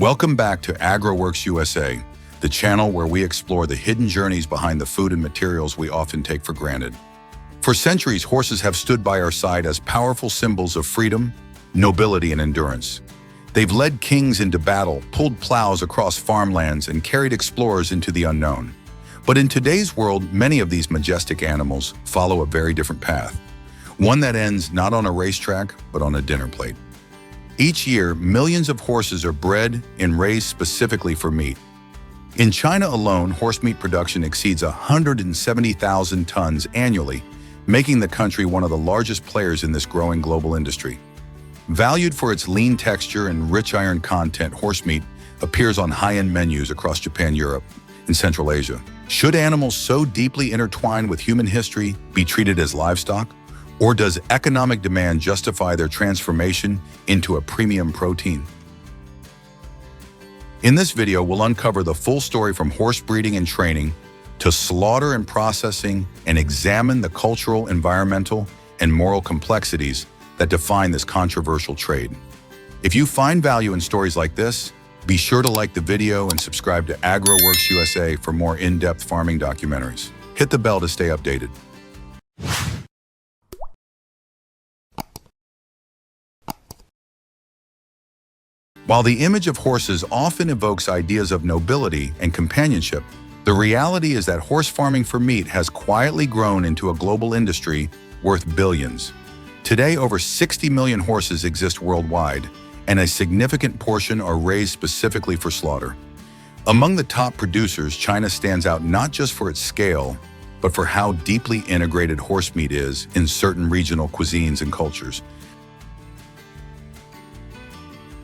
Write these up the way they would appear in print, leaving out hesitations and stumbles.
Welcome back to AgroWorks USA, the channel where we explore the hidden journeys behind the food and materials we often take for granted. For centuries, horses have stood by our side as powerful symbols of freedom, nobility, and endurance. They've led kings into battle, pulled plows across farmlands, and carried explorers into the unknown. But in today's world, many of these majestic animals follow a very different path. One that ends not on a racetrack, but on a dinner plate. Each year, millions of horses are bred and raised specifically for meat. In China alone, horse meat production exceeds 170,000 tons annually, making the country one of the largest players in this growing global industry. Valued for its lean texture and rich iron content, horse meat appears on high-end menus across Japan, Europe, and Central Asia. Should animals so deeply intertwined with human history be treated as livestock? Or does economic demand justify their transformation into a premium protein? In this video, we'll uncover the full story from horse breeding and training to slaughter and processing, and examine the cultural, environmental, and moral complexities that define this controversial trade. If you find value in stories like this, be sure to like the video and subscribe to AgroWorks USA for more in-depth farming documentaries. Hit the bell to stay updated. While the image of horses often evokes ideas of nobility and companionship, the reality is that horse farming for meat has quietly grown into a global industry worth billions. Today, over 60 million horses exist worldwide, and a significant portion are raised specifically for slaughter. Among the top producers, China stands out not just for its scale, but for how deeply integrated horse meat is in certain regional cuisines and cultures.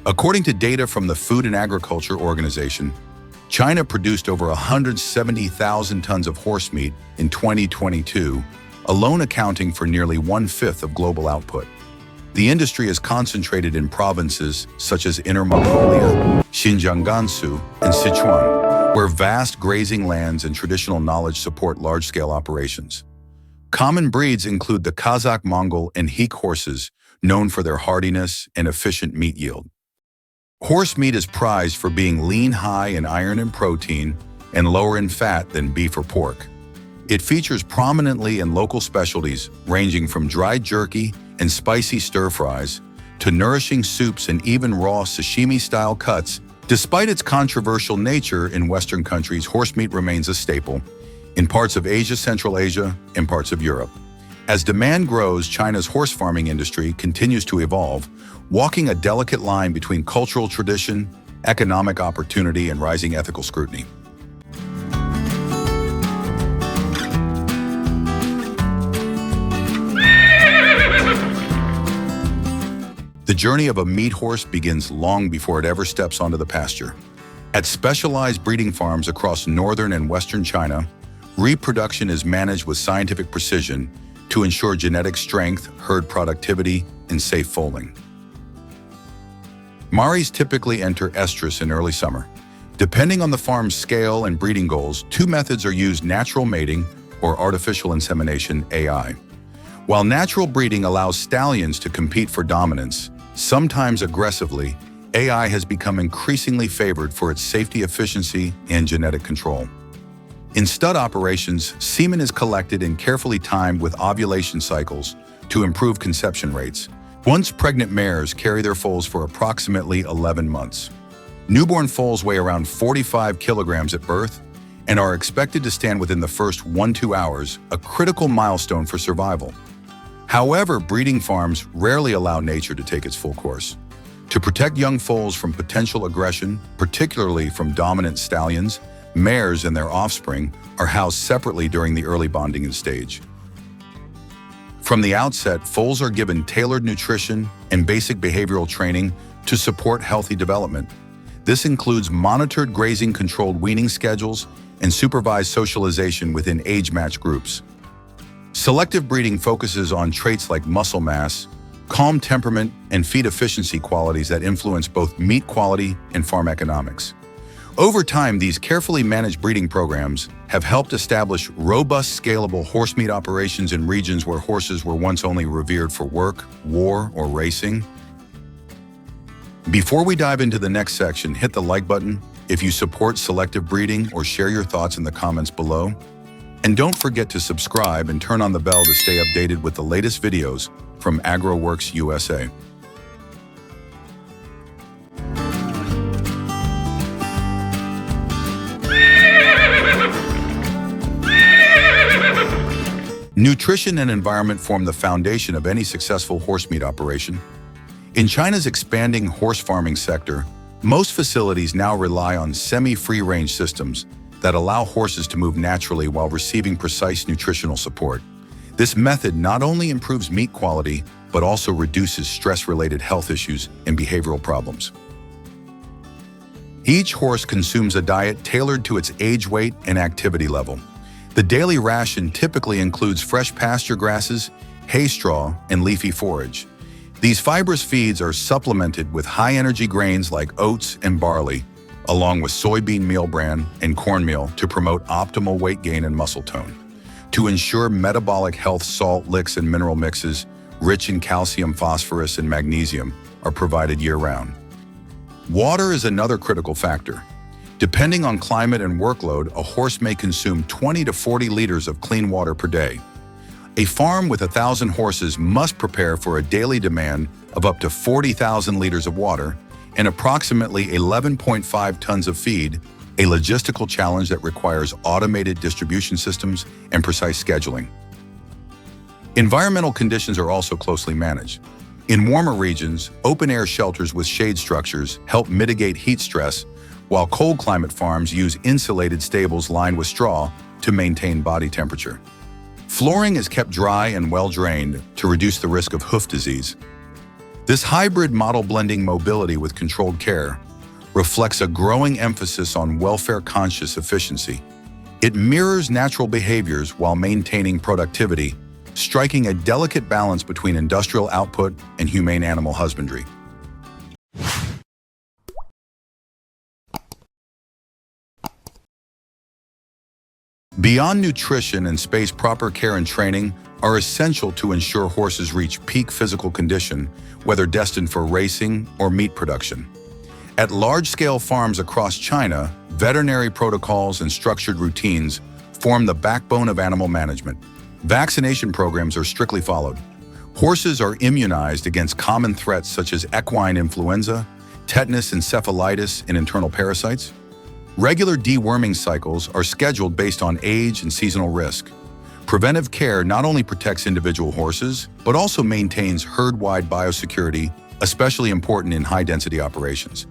According to data from the Food and Agriculture Organization, China produced over 170,000 tons of horse meat in 2022, alone accounting for nearly 1/5 of global output. The industry is concentrated in provinces such as Inner Mongolia, Xinjiang, Gansu, and Sichuan, where vast grazing lands and traditional knowledge support large-scale operations. Common breeds include the Kazakh, Mongol, and Heek horses, known for their hardiness and efficient meat yield. Horse meat is prized for being lean, high in iron and protein, and lower in fat than beef or pork. It features prominently in local specialties ranging from dried jerky and spicy stir-fries to nourishing soups and even raw sashimi-style cuts. Despite its controversial nature in Western countries, horse meat remains a staple in parts of Asia, Central Asia, and parts of Europe. As demand grows, China's horse farming industry continues to evolve, walking a delicate line between cultural tradition, economic opportunity, and rising ethical scrutiny. The journey of a meat horse begins long before it ever steps onto the pasture. At specialized breeding farms across northern and western China, reproduction is managed with scientific precision to ensure genetic strength, herd productivity, and safe foaling. Mares typically enter estrus in early summer. Depending on the farm's scale and breeding goals, two methods are used: natural mating or artificial insemination, AI. While natural breeding allows stallions to compete for dominance, sometimes aggressively, AI has become increasingly favored for its safety, efficiency, and genetic control. In stud operations, semen is collected and carefully timed with ovulation cycles to improve conception rates. Once pregnant mares carry their foals for approximately 11 months. Newborn foals weigh around 45 kilograms at birth and are expected to stand within the first 1-2 hours, a critical milestone for survival. However, breeding farms rarely allow nature to take its full course. To protect young foals from potential aggression, particularly from dominant stallions, mares and their offspring are housed separately during the early bonding stage. From the outset, foals are given tailored nutrition and basic behavioral training to support healthy development. This includes monitored grazing-controlled weaning schedules and supervised socialization within age-matched groups. Selective breeding focuses on traits like muscle mass, calm temperament, and feed efficiency, qualities that influence both meat quality and farm economics. Over time, these carefully managed breeding programs have helped establish robust, scalable horse meat operations in regions where horses were once only revered for work, war, or racing. Before we dive into the next section, hit the like button if you support selective breeding or share your thoughts in the comments below. And don't forget to subscribe and turn on the bell to stay updated with the latest videos from AgroWorks USA. Nutrition and environment form the foundation of any successful horse meat operation. In China's expanding horse farming sector, most facilities now rely on semi-free-range systems that allow horses to move naturally while receiving precise nutritional support. This method not only improves meat quality, but also reduces stress-related health issues and behavioral problems. Each horse consumes a diet tailored to its age, weight, and activity level. The daily ration typically includes fresh pasture grasses, hay straw, and leafy forage. These fibrous feeds are supplemented with high-energy grains like oats and barley, along with soybean meal bran and cornmeal to promote optimal weight gain and muscle tone. To ensure metabolic health, salt licks and mineral mixes, rich in calcium, phosphorus, and magnesium, are provided year-round. Water is another critical factor. Depending on climate and workload, a horse may consume 20 to 40 liters of clean water per day. A farm with 1,000 horses must prepare for a daily demand of up to 40,000 liters of water and approximately 11.5 tons of feed, a logistical challenge that requires automated distribution systems and precise scheduling. Environmental conditions are also closely managed. In warmer regions, open-air shelters with shade structures help mitigate heat stress, while cold climate farms use insulated stables lined with straw to maintain body temperature. Flooring is kept dry and well-drained to reduce the risk of hoof disease. This hybrid model, blending mobility with controlled care, reflects a growing emphasis on welfare-conscious efficiency. It mirrors natural behaviors while maintaining productivity, striking a delicate balance between industrial output and humane animal husbandry. Beyond nutrition and space, proper care and training are essential to ensure horses reach peak physical condition, whether destined for racing or meat production. At large-scale farms across China, veterinary protocols and structured routines form the backbone of animal management. Vaccination programs are strictly followed. Horses are immunized against common threats such as equine influenza, tetanus, encephalitis, and internal parasites. Regular deworming cycles are scheduled based on age and seasonal risk. Preventive care not only protects individual horses, but also maintains herd-wide biosecurity, especially important in high-density operations.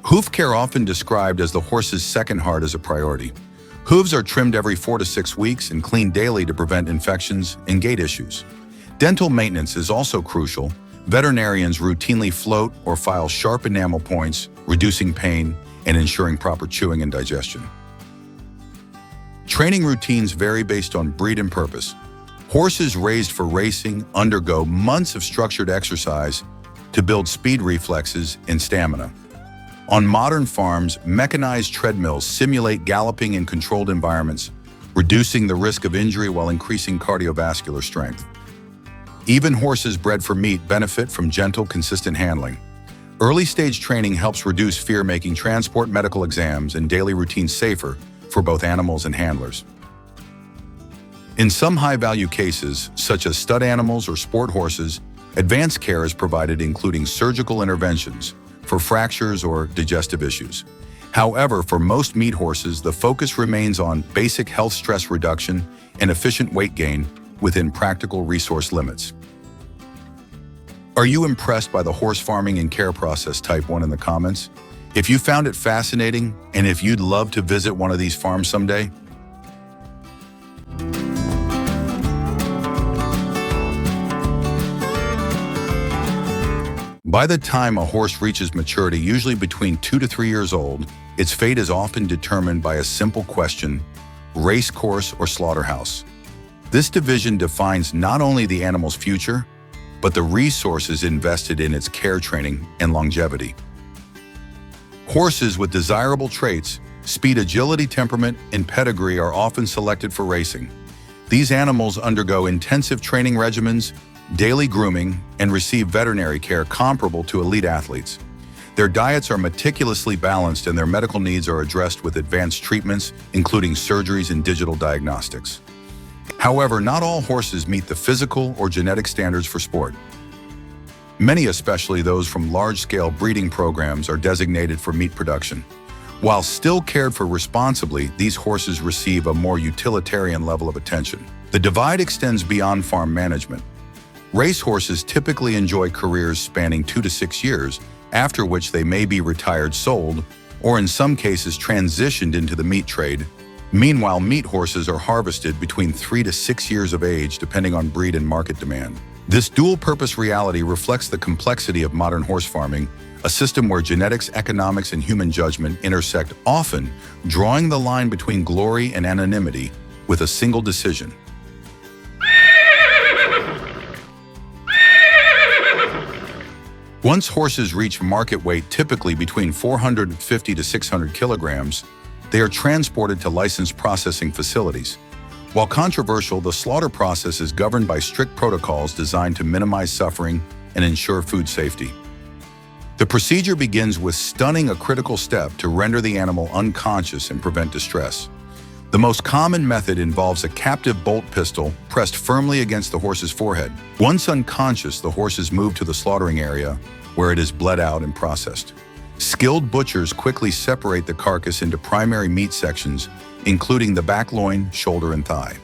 Hoof care, often described as the horse's second heart, is a priority. Hooves are trimmed every 4 to 6 weeks and cleaned daily to prevent infections and gait issues. Dental maintenance is also crucial. Veterinarians routinely float or file sharp enamel points, reducing pain and ensuring proper chewing and digestion. Training routines vary based on breed and purpose. Horses raised for racing undergo months of structured exercise to build speed, reflexes, and stamina. On modern farms, mechanized treadmills simulate galloping in controlled environments, reducing the risk of injury while increasing cardiovascular strength. Even horses bred for meat benefit from gentle, consistent handling. Early-stage training helps reduce fear, making transport, medical exams, and daily routines safer for both animals and handlers. In some high-value cases, such as stud animals or sport horses, advanced care is provided, including surgical interventions for fractures or digestive issues. However, for most meat horses, the focus remains on basic health, stress reduction, and efficient weight gain within practical resource limits. Are you impressed by the horse farming and care process? Type 1 in the comments if you found it fascinating and if you'd love to visit one of these farms someday. By the time a horse reaches maturity, usually between 2 to 3 years old, its fate is often determined by a simple question: race course or slaughterhouse. This division defines not only the animal's future, but the resources invested in its care, training, and longevity. Horses with desirable traits, speed, agility, temperament, and pedigree are often selected for racing. These animals undergo intensive training regimens, daily grooming, and receive veterinary care comparable to elite athletes. Their diets are meticulously balanced and their medical needs are addressed with advanced treatments, including surgeries and digital diagnostics. However, not all horses meet the physical or genetic standards for sport. Many, especially those from large-scale breeding programs, are designated for meat production. While still cared for responsibly, these horses receive a more utilitarian level of attention. The divide extends beyond farm management. Racehorses typically enjoy careers spanning 2 to 6 years, after which they may be retired, sold, or in some cases transitioned into the meat trade. Meanwhile, meat horses are harvested between 3 to 6 years of age, depending on breed and market demand. This dual-purpose reality reflects the complexity of modern horse farming, a system where genetics, economics, and human judgment intersect, often drawing the line between glory and anonymity with a single decision. Once horses reach market weight, typically between 450 to 600 kilograms, they are transported to licensed processing facilities. While controversial, the slaughter process is governed by strict protocols designed to minimize suffering and ensure food safety. The procedure begins with stunning a critical step to render the animal unconscious and prevent distress. The most common method involves a captive bolt pistol pressed firmly against the horse's forehead. Once unconscious, the horse is moved to the slaughtering area, where it is bled out and processed. Skilled butchers quickly separate the carcass into primary meat sections, including the back loin, shoulder, and thigh.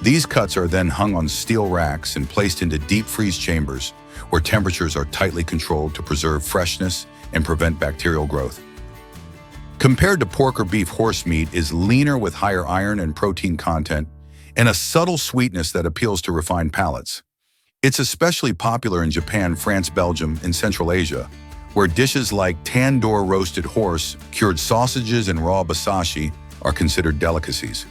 These cuts are then hung on steel racks and placed into deep freeze chambers, where temperatures are tightly controlled to preserve freshness and prevent bacterial growth. Compared to pork or beef, horse meat is leaner with higher iron and protein content and a subtle sweetness that appeals to refined palates. It's especially popular in Japan, France, Belgium, and Central Asia, where dishes like tandoor roasted horse, cured sausages, and raw basashi are considered delicacies.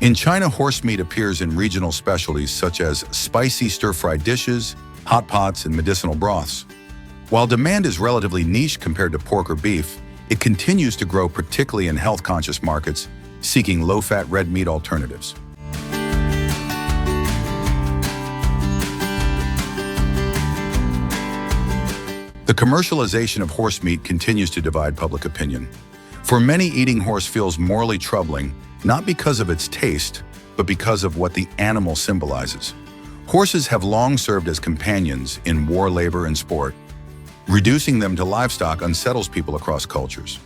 In China, horse meat appears in regional specialties such as spicy stir-fried dishes, hot pots, and medicinal broths. While demand is relatively niche compared to pork or beef, it continues to grow, particularly in health-conscious markets seeking low-fat red meat alternatives. The commercialization of horse meat continues to divide public opinion. For many, eating horse feels morally troubling, not because of its taste, but because of what the animal symbolizes. Horses have long served as companions in war, labor, and sport. Reducing them to livestock unsettles people across cultures.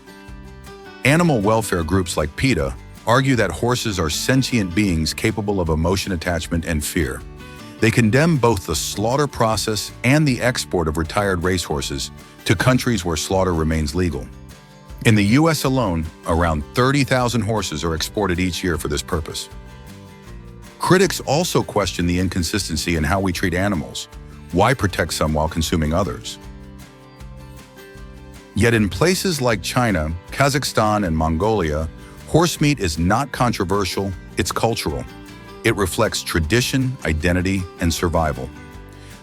Animal welfare groups like PETA argue that horses are sentient beings capable of emotion, attachment, and fear. They condemn both the slaughter process and the export of retired racehorses to countries where slaughter remains legal. In the US alone, around 30,000 horses are exported each year for this purpose. Critics also question the inconsistency in how we treat animals. Why protect some while consuming others? Yet in places like China, Kazakhstan, and Mongolia, horse meat is not controversial, it's cultural. It reflects tradition, identity, and survival.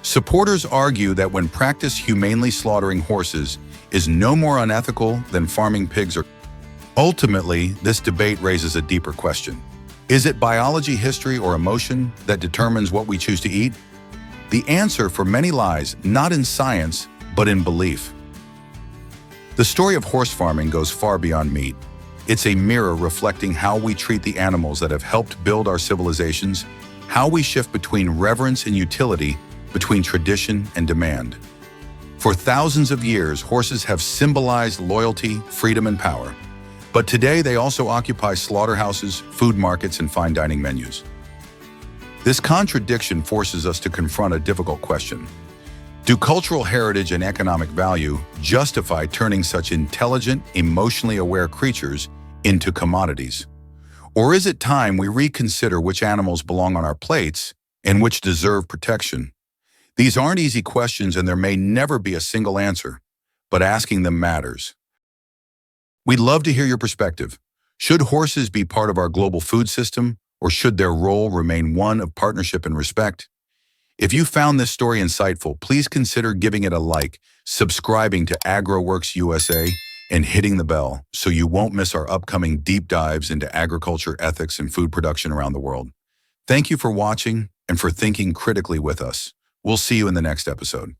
Supporters argue that when practiced, humanely slaughtering horses is no more unethical than farming pigs. Ultimately, this debate raises a deeper question. Is it biology, history, or emotion that determines what we choose to eat? The answer for many lies not in science, but in belief. The story of horse farming goes far beyond meat. It's a mirror reflecting how we treat the animals that have helped build our civilizations, how we shift between reverence and utility, between tradition and demand. For thousands of years, horses have symbolized loyalty, freedom, and power. But today, they also occupy slaughterhouses, food markets, and fine dining menus. This contradiction forces us to confront a difficult question. Do cultural heritage and economic value justify turning such intelligent, emotionally aware creatures into commodities? Or is it time we reconsider which animals belong on our plates and which deserve protection? These aren't easy questions, and there may never be a single answer, but asking them matters. We'd love to hear your perspective. Should horses be part of our global food system, or should their role remain one of partnership and respect? If you found this story insightful, please consider giving it a like, subscribing to AgroWorks USA, and hitting the bell so you won't miss our upcoming deep dives into agriculture, ethics, and food production around the world. Thank you for watching, and for thinking critically with us. We'll see you in the next episode.